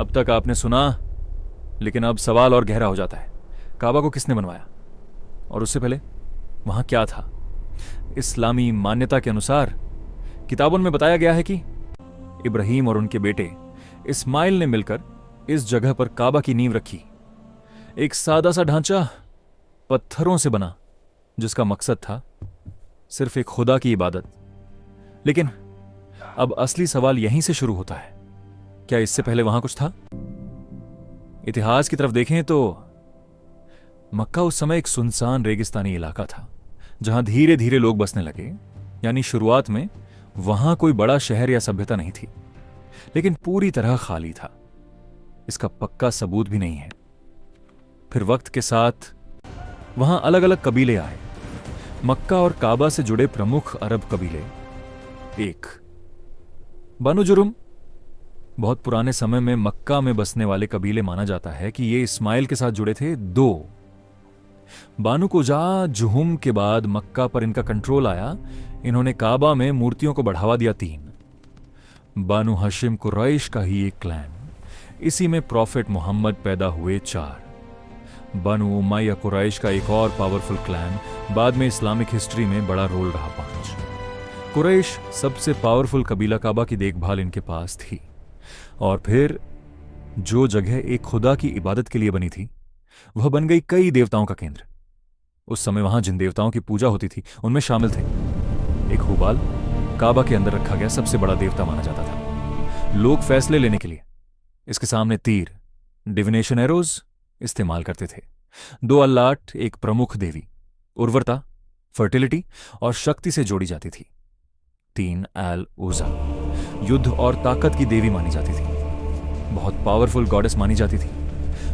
अब तक आपने सुना, लेकिन अब सवाल और गहरा हो जाता है। काबा को किसने बनवाया, और उससे पहले वहां क्या था? इस्लामी मान्यता के अनुसार किताबों में बताया गया है कि इब्राहिम और उनके बेटे इस्माइल ने मिलकर इस जगह पर काबा की नींव रखी। एक सादा सा ढांचा पत्थरों से बना, जिसका मकसद था सिर्फ एक खुदा की इबादत। लेकिन अब असली सवाल यहीं से शुरू होता है, क्या इससे पहले वहां कुछ था? इतिहास की तरफ देखें तो मक्का उस समय एक सुनसान रेगिस्तानी इलाका था, जहां धीरे धीरे लोग बसने लगे। यानी शुरुआत में वहां कोई बड़ा शहर या सभ्यता नहीं थी, लेकिन पूरी तरह खाली था। इसका पक्का सबूत भी नहीं है। फिर वक्त के साथ वहां अलग अलग कबीले आए। मक्का और काबा से जुड़े प्रमुख अरब कबीले, एक बनु जुर्म, बहुत पुराने समय में मक्का में बसने वाले कबीले माना जाता है कि ये इस्माइल के साथ जुड़े थे। दो बानु कुजा जुहुम के बाद मक्का पर इनका कंट्रोल आया, इन्होंने काबा में मूर्तियों को बढ़ावा दिया। तीन बानु हशिम कुरैश का ही एक क्लैन, इसी में प्रॉफिट मोहम्मद पैदा हुए। चार बानु उमैया कुरैश का एक और पावरफुल क्लैन, बाद में इस्लामिक हिस्ट्री में बड़ा रोल रहा। पांच कुरैश सबसे पावरफुल कबीला, काबा की देखभाल इनके पास थी। और फिर जो जगह एक खुदा की इबादत के लिए बनी थी, वह बन गई कई देवताओं का केंद्र। उस समय वहां जिन देवताओं की पूजा होती थी उनमें शामिल थे एक हुबाल, काबा के अंदर रखा गया सबसे बड़ा देवता माना जाता था। लोग फैसले लेने के लिए इसके सामने तीर, डिविनेशन एरोज इस्तेमाल करते थे। दो अल्लाट, एक प्रमुख देवी, उर्वरता, फर्टिलिटी और शक्ति से जोड़ी जाती थी। तीन एल उजा, युद्ध और ताकत की देवी मानी जाती थी, बहुत पावरफुल गॉडेस मानी जाती थी।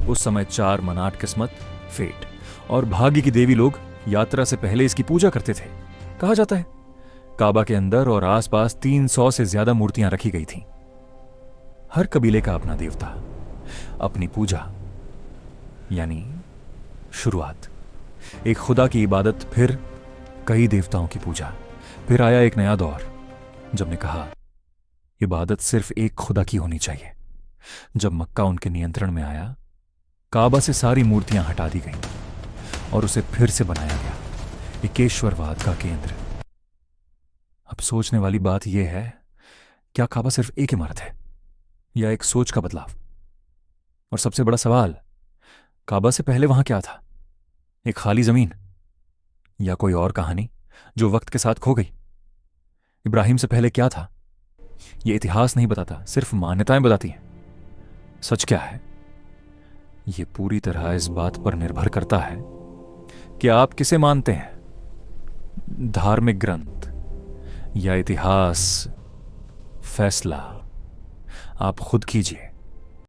उस समय चार मनाट, किस्मत, फेट और भाग्य की देवी। लोग यात्रा से पहले इसकी पूजा करते थे। कहा जाता है काबा के अंदर और आसपास 300 से ज्यादा मूर्तियां रखी गई थीं। हर कबीले का अपना देवता, अपनी पूजा, यानी शुरुआत एक खुदा की इबादत, फिर कई देवताओं की पूजा। फिर आया एक नया दौर, जब ने कहा इबादत सिर्फ एक खुदा की होनी चाहिए। जब मक्का उनके नियंत्रण में आया, काबा से सारी मूर्तियां हटा दी गईं और उसे फिर से बनाया गया एकेश्वरवाद का केंद्र। अब सोचने वाली बात यह है, क्या काबा सिर्फ एक इमारत है या एक सोच का बदलाव? और सबसे बड़ा सवाल, काबा से पहले वहां क्या था? एक खाली जमीन या कोई और कहानी जो वक्त के साथ खो गई? इब्राहिम से पहले क्या था? यह इतिहास नहीं बताता, सिर्फ मान्यताएं बताती हैं। सच क्या है, यह पूरी तरह इस बात पर निर्भर करता है कि आप किसे मानते हैं, धार्मिक ग्रंथ या इतिहास। फैसला आप खुद कीजिए।